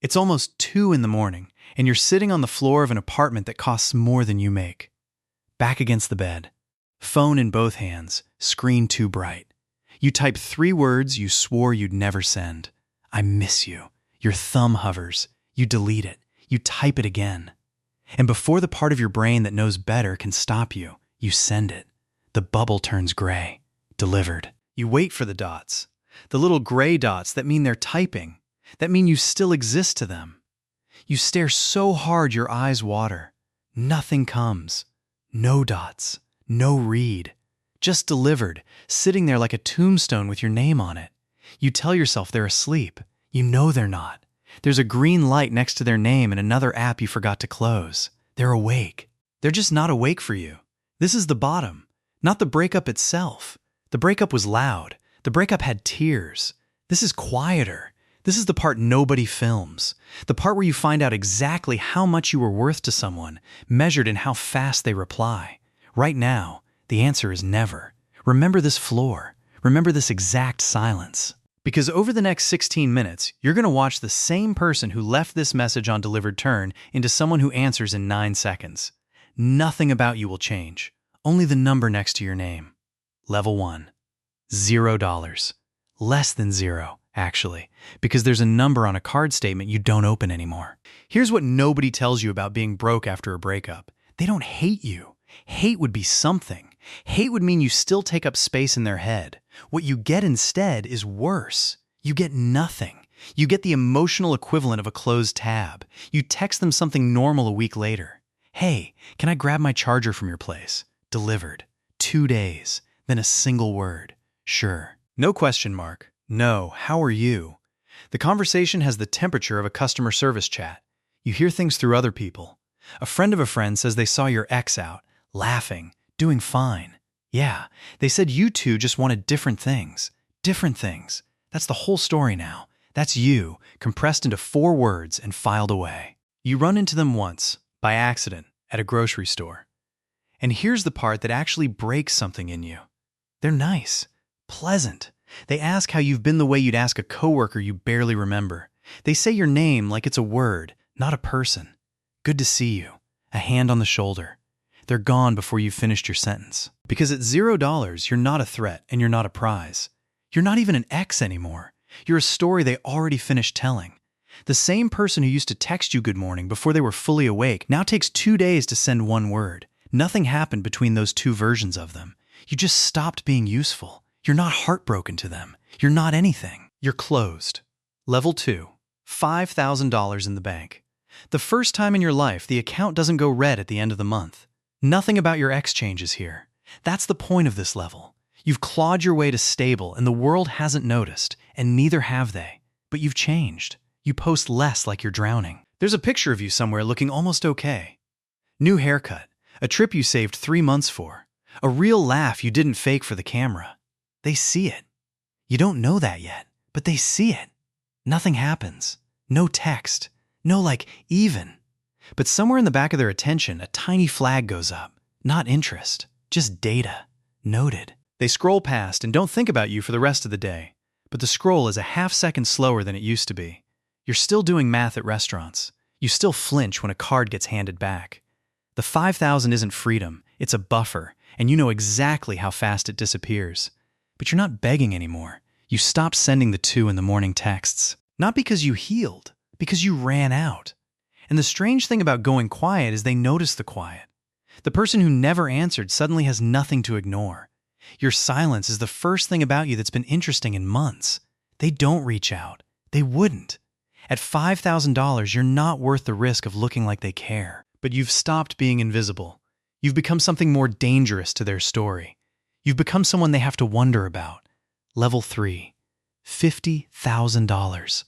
It's almost 2 in the morning, and you're sitting on the floor of an apartment that costs more than you make. Back against the bed, phone in both hands, screen too bright. You type 3 words you swore you'd never send. I miss you. Your thumb hovers. You delete it. You type it again. And before the part of your brain that knows better can stop you, you send it. The bubble turns gray. Delivered. You wait for the dots. The little gray dots that mean they're typing, that mean you still exist to them. You stare so hard your eyes water. Nothing comes. No dots. No read. Just delivered, sitting there like a tombstone with your name on it. You tell yourself they're asleep. You know they're not. There's a green light next to their name in another app you forgot to close. They're awake. They're just not awake for you. This is the bottom, not the breakup itself. The breakup was loud. The breakup had tears. This is quieter. This is the part nobody films. The part where you find out exactly how much you were worth to someone, measured in how fast they reply. Right now, the answer is never. Remember this floor. Remember this exact silence. Because over the next 16 minutes, you're going to watch the same person who left this message on delivered turn into someone who answers in 9 seconds. Nothing about you will change. Only the number next to your name. Level 1. $0. Less than 0, actually, because there's a number on a card statement you don't open anymore. Here's what nobody tells you about being broke after a breakup. They don't hate you. Hate would be something. Hate would mean you still take up space in their head. What you get instead is worse. You get nothing. You get the emotional equivalent of a closed tab. You text them something normal a week later. Hey, can I grab my charger from your place? Delivered. 2 days. Then a single word. Sure. No question mark. No, how are you? The conversation has the temperature of a customer service chat. You hear things through other people. A friend of a friend says they saw your ex out, laughing, doing fine. Yeah, they said you two just wanted different things. Different things. That's the whole story now. That's you, compressed into 4 words and filed away. You run into them once, by accident, at a grocery store. And here's the part that actually breaks something in you. They're nice, pleasant. They ask how you've been the way you'd ask a coworker you barely remember. They say your name like it's a word, not a person. Good to see you. A hand on the shoulder. They're gone before you've finished your sentence. Because at $0, you're not a threat and you're not a prize. You're not even an ex anymore. You're a story they already finished telling. The same person who used to text you good morning before they were fully awake now takes 2 days to send 1 word. Nothing happened between those 2 versions of them. You just stopped being useful. You're not heartbroken to them. You're not anything. You're closed. Level 2. $5,000 in the bank. The first time in your life the account doesn't go red at the end of the month. Nothing about your ex changes here. That's the point of this level. You've clawed your way to stable and the world hasn't noticed, and neither have they. But you've changed. You post less like you're drowning. There's a picture of you somewhere looking almost okay. New haircut. A trip you saved 3 months for. A real laugh you didn't fake for the camera. They see it. You don't know that yet, but they see it. Nothing happens. No text. No even. But somewhere in the back of their attention, a tiny flag goes up. Not interest, just data. Noted. They scroll past and don't think about you for the rest of the day. But the scroll is a half second slower than it used to be. You're still doing math at restaurants. You still flinch when a card gets handed back. The 5,000 isn't freedom, it's a buffer, and you know exactly how fast it disappears. But you're not begging anymore. You stopped sending the 2 in the morning texts. Not because you healed, because you ran out. And the strange thing about going quiet is they notice the quiet. The person who never answered suddenly has nothing to ignore. Your silence is the first thing about you that's been interesting in months. They don't reach out. They wouldn't. At $5,000, you're not worth the risk of looking like they care. But you've stopped being invisible. You've become something more dangerous to their story. You've become someone they have to wonder about. Level 3. $50,000.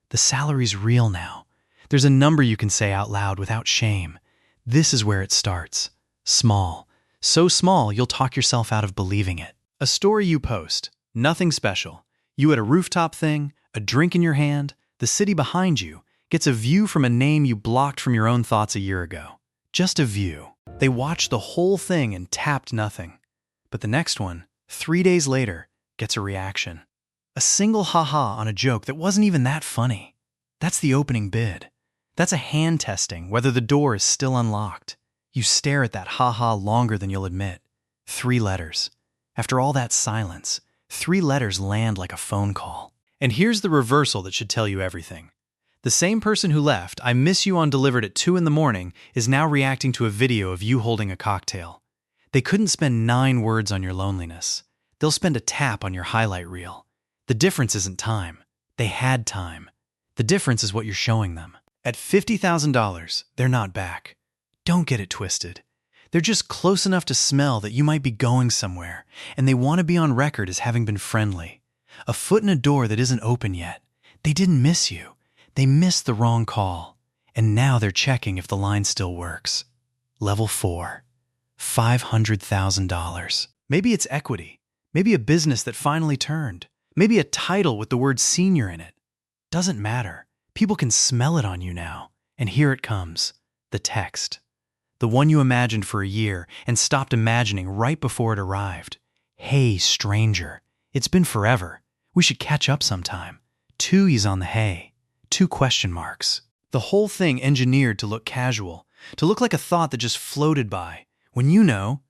The salary's real now. There's a number you can say out loud without shame. This is where it starts. Small. So small you'll talk yourself out of believing it. A story you post. Nothing special. You at a rooftop thing, a drink in your hand, the city behind you, gets a view from a name you blocked from your own thoughts a year ago. Just a view. They watched the whole thing and tapped nothing. But the next one, 3 days later, gets a reaction. A single haha on a joke that wasn't even that funny. That's the opening bid. That's a hand testing whether the door is still unlocked. You stare at that ha-ha longer than you'll admit. 3 letters. After all that silence, 3 letters land like a phone call. And here's the reversal that should tell you everything. The same person who left, "I miss you" on delivered at 2 in the morning, is now reacting to a video of you holding a cocktail. They couldn't spend 9 words on your loneliness. They'll spend a tap on your highlight reel. The difference isn't time. They had time. The difference is what you're showing them. At $50,000, they're not back. Don't get it twisted. They're just close enough to smell that you might be going somewhere, and they want to be on record as having been friendly. A foot in a door that isn't open yet. They didn't miss you. They missed the wrong call, and now they're checking if the line still works. Level 4. $500,000. Maybe it's equity. Maybe a business that finally turned. Maybe a title with the word senior in it. Doesn't matter. People can smell it on you now. And here it comes. The text. The one you imagined for a year and stopped imagining right before it arrived. "Hey, stranger. It's been forever. We should catch up sometime. 2 E's on the hey. 2 question marks. The whole thing engineered to look casual, to look like a thought that just floated by. When you know,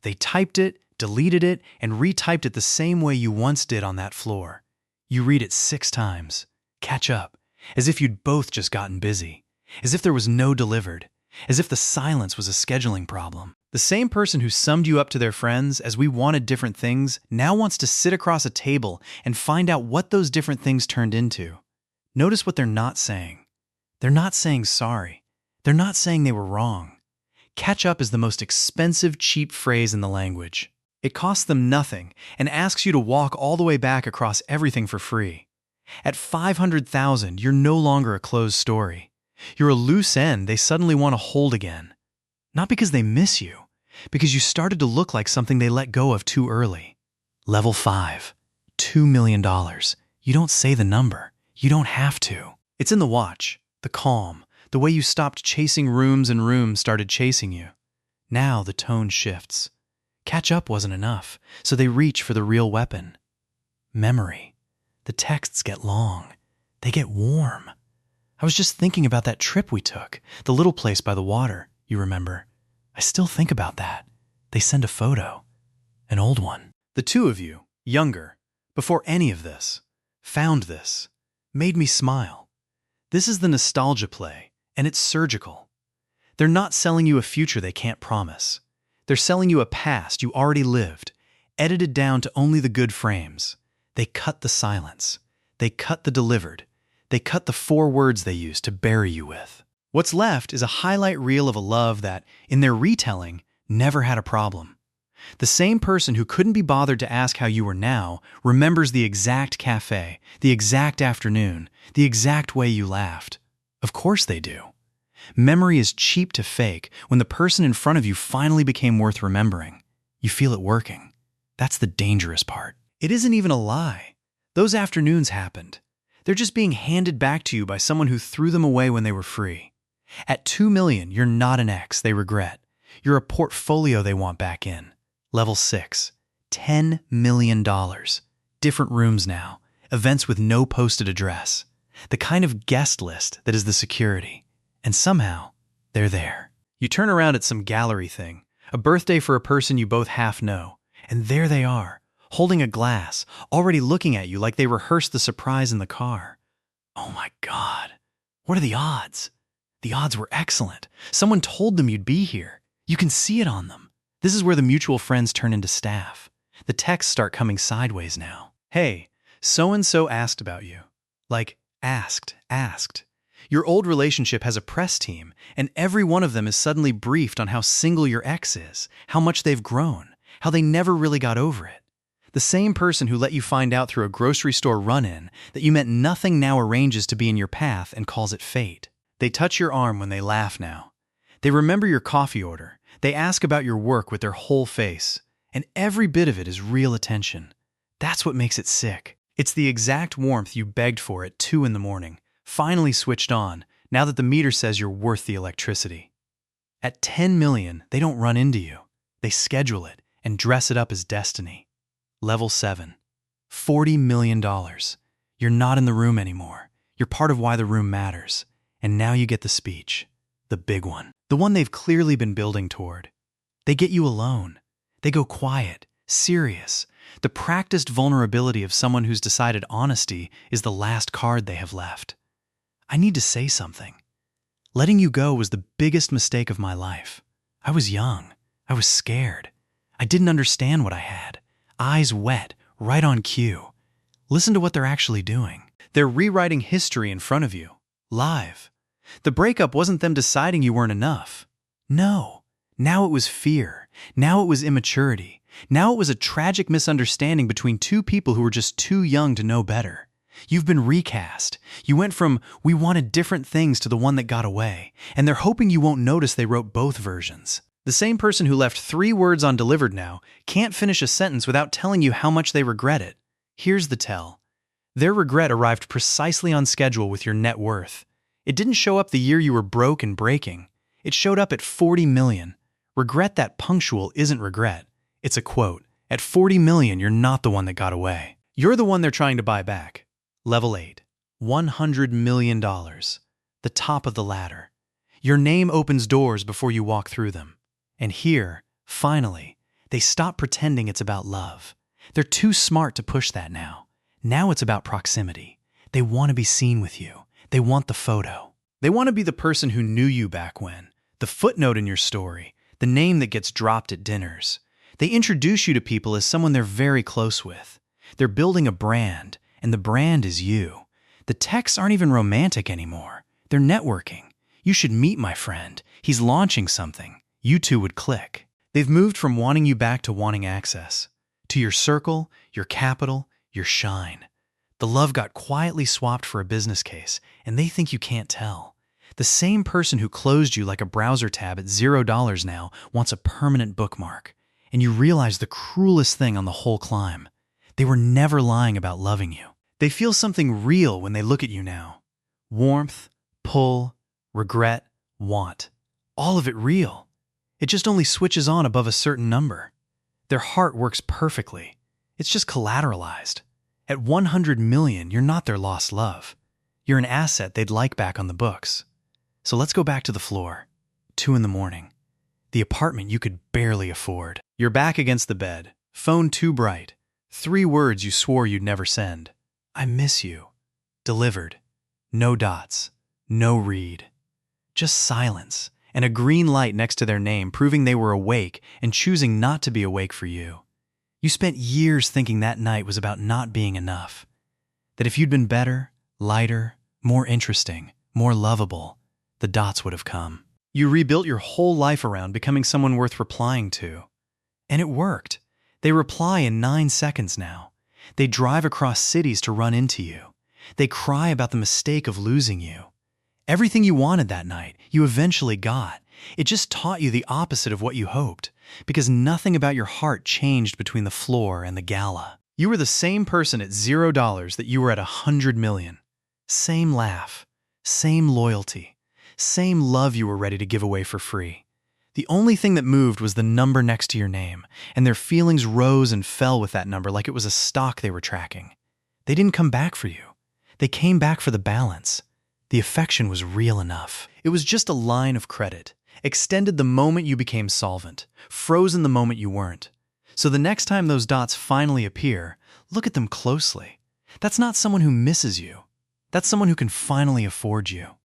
they typed it, deleted it, and retyped it the same way you once did on that floor. You read it 6 times. Catch up. As if you'd both just gotten busy. As if there was no delivered. As if the silence was a scheduling problem. The same person who summed you up to their friends as we wanted different things now wants to sit across a table and find out what those different things turned into. Notice what they're not saying. They're not saying sorry. They're not saying they were wrong. Catch up is the most expensive, cheap phrase in the language. It costs them nothing and asks you to walk all the way back across everything for free. At $500,000, you're no longer a closed story. You're a loose end they suddenly want to hold again. Not because they miss you, because you started to look like something they let go of too early. Level 5. $2 million. You don't say the number. You don't have to. It's in the watch, the calm, the way you stopped chasing rooms and rooms started chasing you. Now the tone shifts. Catch up wasn't enough, so they reach for the real weapon. Memory. The texts get long. They get warm. I was just thinking about that trip we took, the little place by the water, you remember. I still think about that. They send a photo. An old one. The 2 of you, younger, before any of this, found this, made me smile. This is the nostalgia play, and it's surgical. They're not selling you a future they can't promise. They're selling you a past you already lived, edited down to only the good frames. They cut the silence. They cut the delivered. They cut the 4 words they used to bury you with. What's left is a highlight reel of a love that, in their retelling, never had a problem. The same person who couldn't be bothered to ask how you were now remembers the exact cafe, the exact afternoon, the exact way you laughed. Of course they do. Memory is cheap to fake when the person in front of you finally became worth remembering. You feel it working. That's the dangerous part. It isn't even a lie. Those afternoons happened. They're just being handed back to you by someone who threw them away when they were free. At $2 million, you're not an ex they regret. You're a portfolio they want back in. Level 6. $10 million. Different rooms now. Events with no posted address. The kind of guest list that is the security. And somehow, they're there. You turn around at some gallery thing, a birthday for a person you both half know, and there they are, holding a glass, already looking at you like they rehearsed the surprise in the car. Oh my God. What are the odds? The odds were excellent. Someone told them you'd be here. You can see it on them. This is where the mutual friends turn into staff. The texts start coming sideways now. Hey, so-and-so asked about you. Like, asked. Your old relationship has a press team, and every one of them is suddenly briefed on how single your ex is, how much they've grown, how they never really got over it. The same person who let you find out through a grocery store run-in that you meant nothing now arranges to be in your path and calls it fate. They touch your arm when they laugh now. They remember your coffee order. They ask about your work with their whole face. And every bit of it is real attention. That's what makes it sick. It's the exact warmth you begged for at 2 in the morning, finally switched on, now that the meter says you're worth the electricity. At $10 million, they don't run into you. They schedule it and dress it up as destiny. Level 7. $40 million. You're not in the room anymore. You're part of why the room matters. And now you get the speech. The big one. The one they've clearly been building toward. They get you alone. They go quiet, serious. The practiced vulnerability of someone who's decided honesty is the last card they have left. I need to say something. Letting you go was the biggest mistake of my life. I was young. I was scared. I didn't understand what I had. Eyes wet, right on cue. Listen to what they're actually doing. They're rewriting history in front of you, live. The breakup wasn't them deciding you weren't enough. No. Now it was fear. Now it was immaturity. Now it was a tragic misunderstanding between two people who were just too young to know better. You've been recast. You went from "we wanted different things" to the one that got away, and they're hoping you won't notice they wrote both versions. The same person who left 3 words on delivered now can't finish a sentence without telling you how much they regret it. Here's the tell. Their regret arrived precisely on schedule with your net worth. It didn't show up the year you were broke and breaking. It showed up at 40 million. Regret that punctual isn't regret. It's a quote. At 40 million, you're not the one that got away. You're the one they're trying to buy back. Level 8. $100 million. The top of the ladder. Your name opens doors before you walk through them. And here, finally, they stop pretending it's about love. They're too smart to push that now. Now it's about proximity. They want to be seen with you. They want the photo. They want to be the person who knew you back when, the footnote in your story, the name that gets dropped at dinners. They introduce you to people as someone they're very close with. They're building a brand, and the brand is you. The texts aren't even romantic anymore. They're networking. You should meet my friend. He's launching something. You two would click. They've moved from wanting you back to wanting access. To your circle, your capital, your shine. The love got quietly swapped for a business case, and they think you can't tell. The same person who closed you like a browser tab at $0 now wants a permanent bookmark. And you realize the cruelest thing on the whole climb. They were never lying about loving you. They feel something real when they look at you now. Warmth, pull, regret, want. All of it real. It just only switches on above a certain number. Their heart works perfectly. It's just collateralized. At 100 million, you're not their lost love. You're an asset they'd like back on the books. So let's go back to the floor. 2 in the morning. The apartment you could barely afford. You're back against the bed. Phone too bright. 3 words you swore you'd never send. I miss you. Delivered. No dots. No read. Just silence. And a green light next to their name proving they were awake and choosing not to be awake for you. You spent years thinking that night was about not being enough. That if you'd been better, lighter, more interesting, more lovable, the dots would have come. You rebuilt your whole life around becoming someone worth replying to. And it worked. They reply in 9 seconds now. They drive across cities to run into you. They cry about the mistake of losing you. Everything you wanted that night, you eventually got. It just taught you the opposite of what you hoped, because nothing about your heart changed between the floor and the gala. You were the same person at $0 that you were at 100 million. Same laugh, same loyalty, same love you were ready to give away for free. The only thing that moved was the number next to your name, and their feelings rose and fell with that number like it was a stock they were tracking. They didn't come back for you. They came back for the balance. The affection was real enough. It was just a line of credit, extended the moment you became solvent, frozen the moment you weren't. So the next time those dots finally appear, look at them closely. That's not someone who misses you. That's someone who can finally afford you.